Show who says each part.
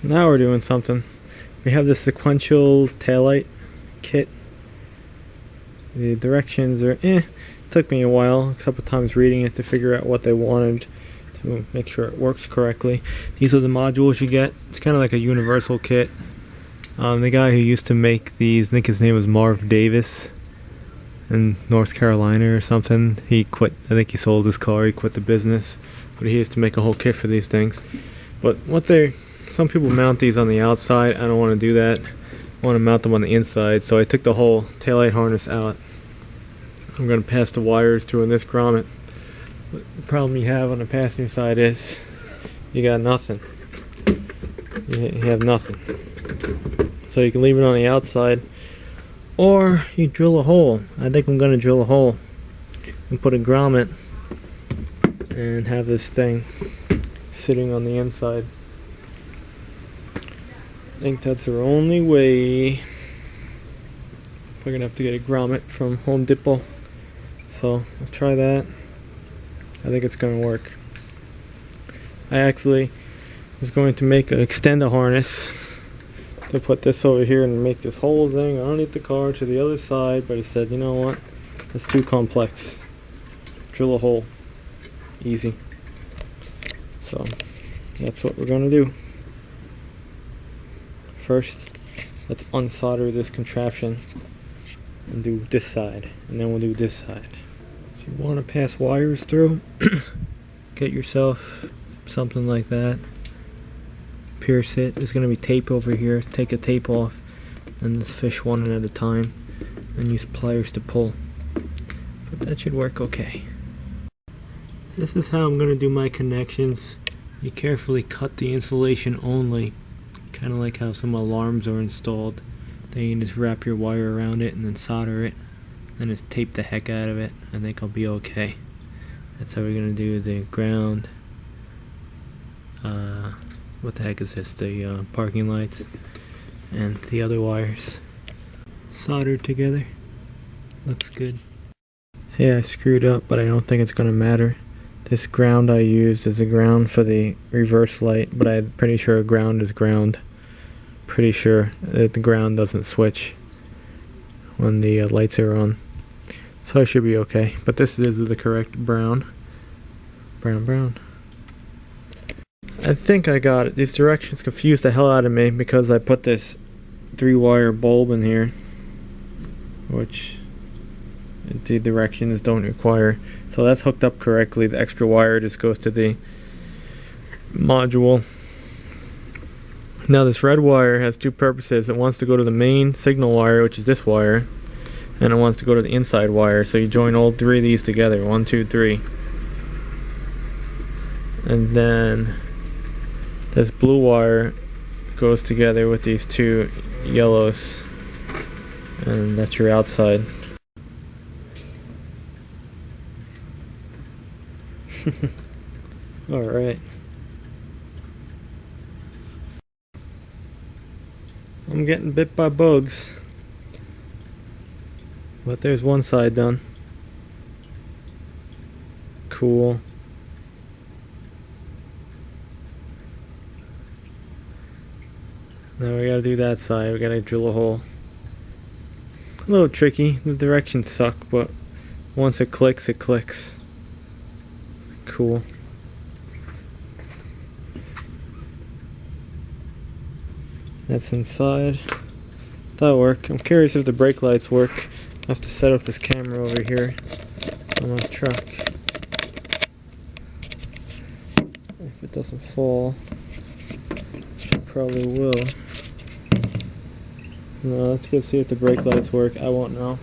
Speaker 1: Now we're doing something. We have the sequential taillight kit. The directions are took me a while, a couple times reading it to figure out what they wanted to make sure it works correctly. These are the modules you get. It's kind of like a universal kit. The guy who used to make these, I think his name was Marv Davis in North Carolina or something. He quit. I think he sold his car. He quit the business, but he used to make a whole kit for these things. But some people mount these on the outside. I don't want to do that. I want to mount them on the inside. So I took the whole taillight harness out. I'm going to pass the wires through in this grommet. The problem you have on the passenger side is you got nothing. You have nothing. So you can leave it on the outside, or you drill a hole. I think I'm going to drill a hole and put a grommet and have this thing sitting on the inside. I think that's our only way. We're going to have to get a grommet from Home Depot. So I'll try that. I think it's going to work. I actually was going to extend a harness to put this over here and make this whole thing underneath the car to the other side, but he said, you know what, it's too complex. Drill a hole. Easy. So that's what we're going to do. First, let's unsolder this contraption and do this side, and then we'll do this side. If you want to pass wires through, get yourself something like that. Pierce it. There's going to be tape over here. Take a tape off, and just fish one at a time, and use pliers to pull. But that should work okay. This is how I'm going to do my connections. You carefully cut the insulation only, kind of like how some alarms are installed. Then you just wrap your wire around it and then solder it, and just tape the heck out of it. I think I'll be okay. That's how we're going to do the ground. What the heck is this? The parking lights and the other wires soldered together. Looks good. Hey, I screwed up, but I don't think it's going to matter. This ground I used is a ground for the reverse light, but I'm pretty sure a ground is ground. Pretty sure that the ground doesn't switch when the lights are on. So I should be okay. But this is the correct brown. Brown. I think I got it. These directions confused the hell out of me because I put this 3-wire bulb in here, which the directions don't require. So that's hooked up correctly. The extra wire just goes to the module. Now this red wire has two purposes. It wants to go to the main signal wire, which is this wire, and it wants to go to the inside wire. So you join all three of these together. 1, 2, 3. And then this blue wire goes together with these two yellows, and that's your outside. Alright. I'm getting bit by bugs, but there's one side done. Cool. Now we gotta do that side. We gotta drill a hole. A little tricky. The directions suck, but once it clicks, it clicks. Cool. That's inside. That'll work. I'm curious if the brake lights work. I have to set up this camera over here on my truck. If it doesn't fall, it probably will. No, let's go see if the brake lights work. I won't know.